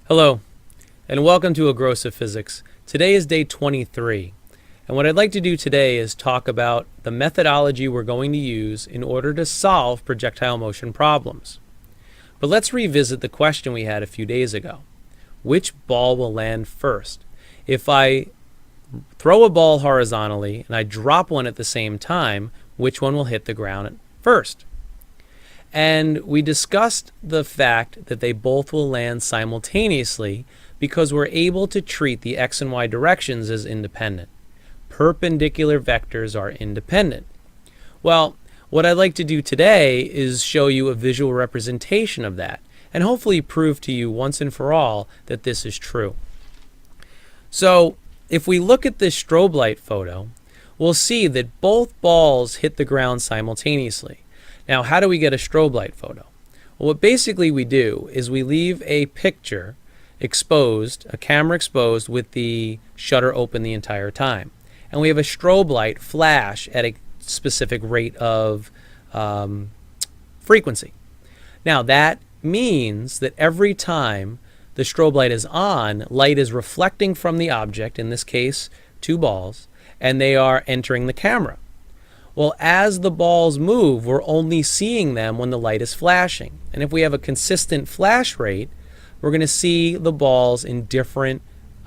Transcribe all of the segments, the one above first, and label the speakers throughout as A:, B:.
A: Hello, and welcome to Agrosive Physics. Today is day 23, and what I'd like to do today is talk about the methodology we're going to use in order to solve projectile motion problems. But let's revisit the question we had a few days ago. Which ball will land first? If I throw a ball horizontally and I drop one at the same time, which one will hit the ground first? And we discussed the fact that they both will land simultaneously because we're able to treat the x and y directions as independent. Perpendicular vectors are independent. Well, what I'd like to do today is show you a visual representation of that and hopefully prove to you once and for all that this is true. So if we look at this strobe light photo, we'll see that both balls hit the ground simultaneously. Now, how do we get a strobe light photo? Well, what basically we do is we leave a picture exposed, a camera exposed with the shutter open the entire time. And we have a strobe light flash at a specific rate of frequency. Now, that means that every time the strobe light is on, light is reflecting from the object, in this case, two balls, and they are entering the camera. Well, as the balls move, we're only seeing them when the light is flashing. And if we have a consistent flash rate, we're going to see the balls in different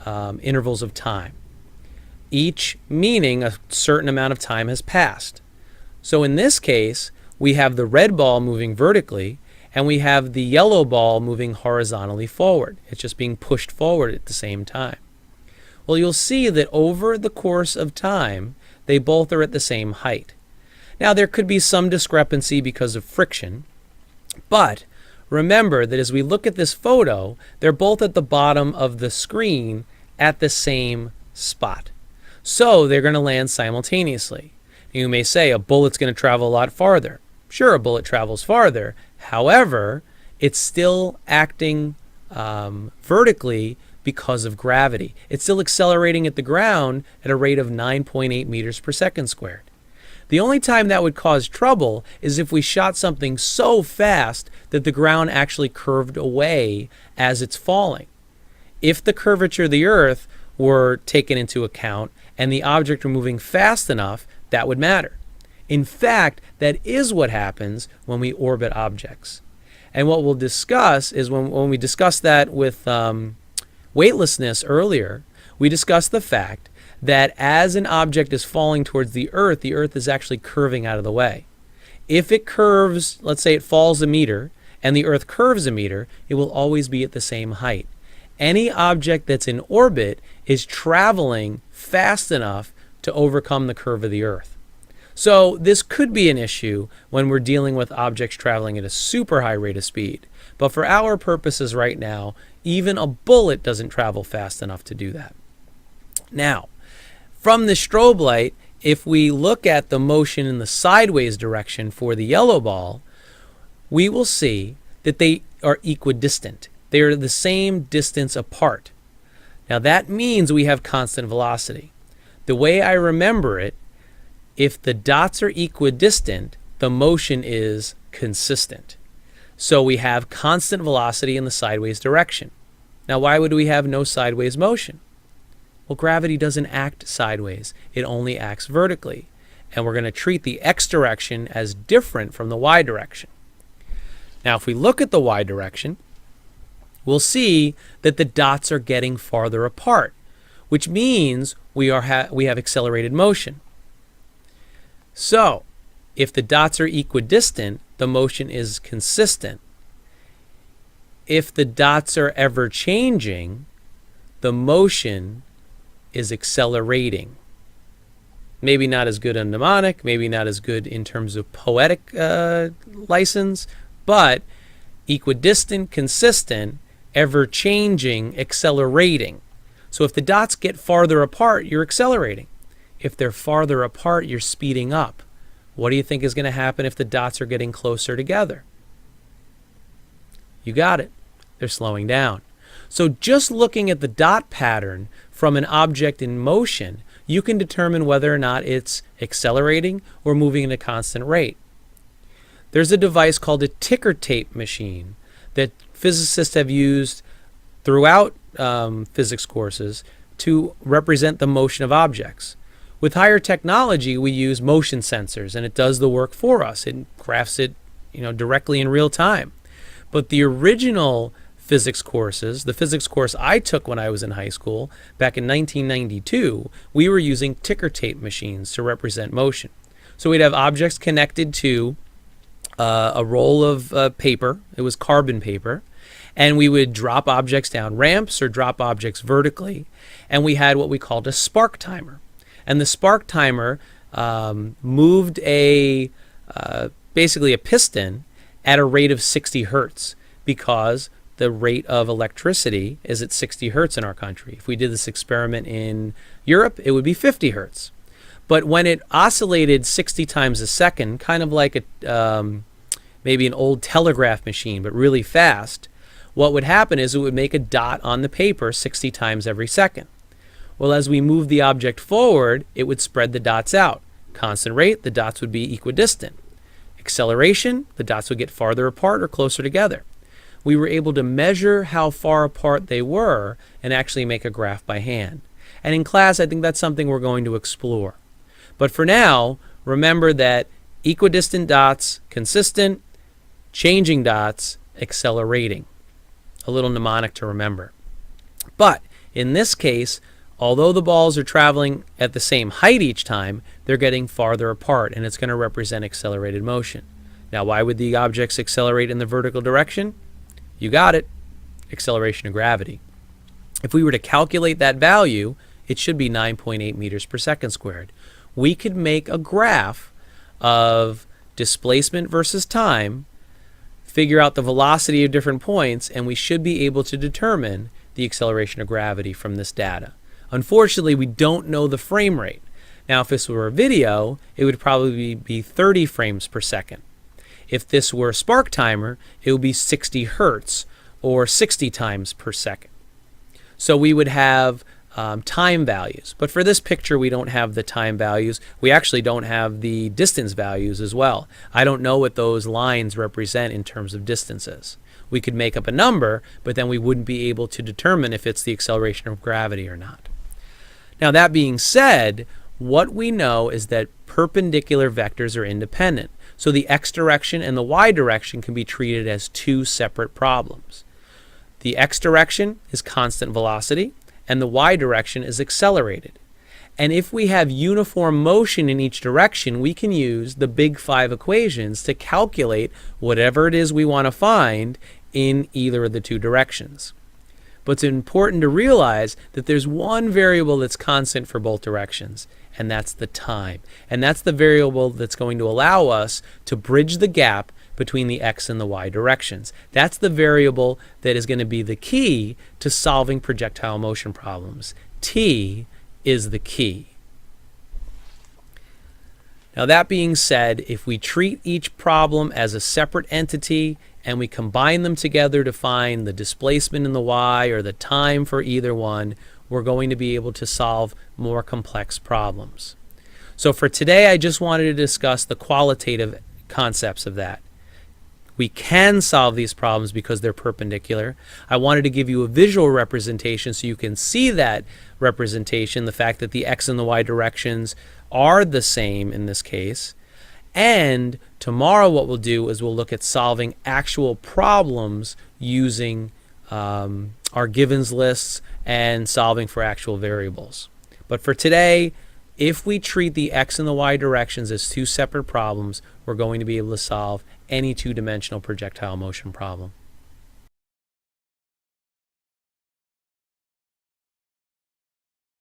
A: intervals of time, each meaning a certain amount of time has passed. So in this case, we have the red ball moving vertically, and we have the yellow ball moving horizontally forward. It's just being pushed forward at the same time. Well, you'll see that over the course of time, they both are at the same height. Now, there could be some discrepancy because of friction, but remember that as we look at this photo, they're both at the bottom of the screen at the same spot. So they're going to land simultaneously. You may say a bullet's going to travel a lot farther. Sure, a bullet travels farther. However, it's still acting vertically because of gravity. It's still accelerating at the ground at a rate of 9.8 meters per second squared. The only time that would cause trouble is if we shot something so fast that the ground actually curved away as it's falling. If the curvature of the Earth were taken into account and the object were moving fast enough, that would matter. In fact, that is what happens when we orbit objects. And what we'll discuss is when we discussed that with weightlessness earlier, we discussed the fact that as an object is falling towards the Earth is actually curving out of the way. If it curves, let's say it falls a meter, and the Earth curves a meter, it will always be at the same height. Any object that's in orbit is traveling fast enough to overcome the curve of the Earth. So this could be an issue when we're dealing with objects traveling at a super high rate of speed. But for our purposes right now, even a bullet doesn't travel fast enough to do that. Now, from the strobe light, if we look at the motion in the sideways direction for the yellow ball, we will see that they are equidistant. They are the same distance apart. Now that means we have constant velocity. The way I remember it, if the dots are equidistant, the motion is consistent. So we have constant velocity in the sideways direction. Now why would we have no sideways motion? Well, gravity doesn't act sideways. It only acts vertically. And we're going to treat the x direction as different from the y direction. Now, if we look at the y direction, we'll see that the dots are getting farther apart, which means we have accelerated motion. So, if the dots are equidistant, the motion is consistent. If the dots are ever changing, the motion is accelerating. Maybe not as good a mnemonic, maybe not as good in terms of poetic license, but equidistant, consistent, ever-changing, accelerating. So if the dots get farther apart, you're accelerating. If they're farther apart, you're speeding up. What do you think is going to happen if the dots are getting closer together? You got it. They're slowing down. So just looking at the dot pattern from an object in motion, you can determine whether or not it's accelerating or moving at a constant rate. There's a device called a ticker tape machine that physicists have used throughout physics courses to represent the motion of objects. With higher technology, we use motion sensors, and it does the work for us. It graphs it, directly in real time. But the original physics courses, the physics course I took when I was in high school back in 1992, we were using ticker tape machines to represent motion. So we'd have objects connected to a roll of paper. It was carbon paper. And we would drop objects down ramps or drop objects vertically. And we had what we called a spark timer. And the spark timer moved basically a piston at a rate of 60 hertz because the rate of electricity is at 60 hertz in our country. If we did this experiment in Europe, it would be 50 hertz. But when it oscillated 60 times a second, kind of like maybe an old telegraph machine, but really fast, what would happen is it would make a dot on the paper 60 times every second. Well, as we move the object forward, it would spread the dots out. Constant rate, the dots would be equidistant. Acceleration, the dots would get farther apart or closer together. We were able to measure how far apart they were and actually make a graph by hand. And in class, I think that's something we're going to explore. But for now, remember that equidistant dots, consistent, changing dots, accelerating. A little mnemonic to remember. But in this case, although the balls are traveling at the same height each time, they're getting farther apart, and it's going to represent accelerated motion. Now, why would the objects accelerate in the vertical direction? You got it, acceleration of gravity. If we were to calculate that value, it should be 9.8 meters per second squared. We could make a graph of displacement versus time, figure out the velocity of different points, and we should be able to determine the acceleration of gravity from this data. Unfortunately, we don't know the frame rate. Now, if this were a video, it would probably be 30 frames per second. If this were a spark timer, it would be 60 hertz or 60 times per second. So we would have time values. But for this picture, we don't have the time values. We actually don't have the distance values as well. I don't know what those lines represent in terms of distances. We could make up a number, but then we wouldn't be able to determine if it's the acceleration of gravity or not. Now, that being said, what we know is that perpendicular vectors are independent. So the x direction and the y direction can be treated as two separate problems. The x direction is constant velocity, and the y direction is accelerated. And if we have uniform motion in each direction, we can use the big five equations to calculate whatever it is we want to find in either of the two directions. But it's important to realize that there's one variable that's constant for both directions, and that's the time. And that's the variable that's going to allow us to bridge the gap between the x and the y directions. That's the variable that is going to be the key to solving projectile motion problems. T is the key. Now, that being said, if we treat each problem as a separate entity and we combine them together to find the displacement in the y or the time for either one, we're going to be able to solve more complex problems. So for today, I just wanted to discuss the qualitative concepts of that. We can solve these problems because they're perpendicular. I wanted to give you a visual representation so you can see that representation, the fact that the x and the y directions are the same in this case. And tomorrow what we'll do is we'll look at solving actual problems using our givens lists and solving for actual variables. But for today, if we treat the x and the y directions as two separate problems, we're going to be able to solve any two-dimensional projectile motion problem.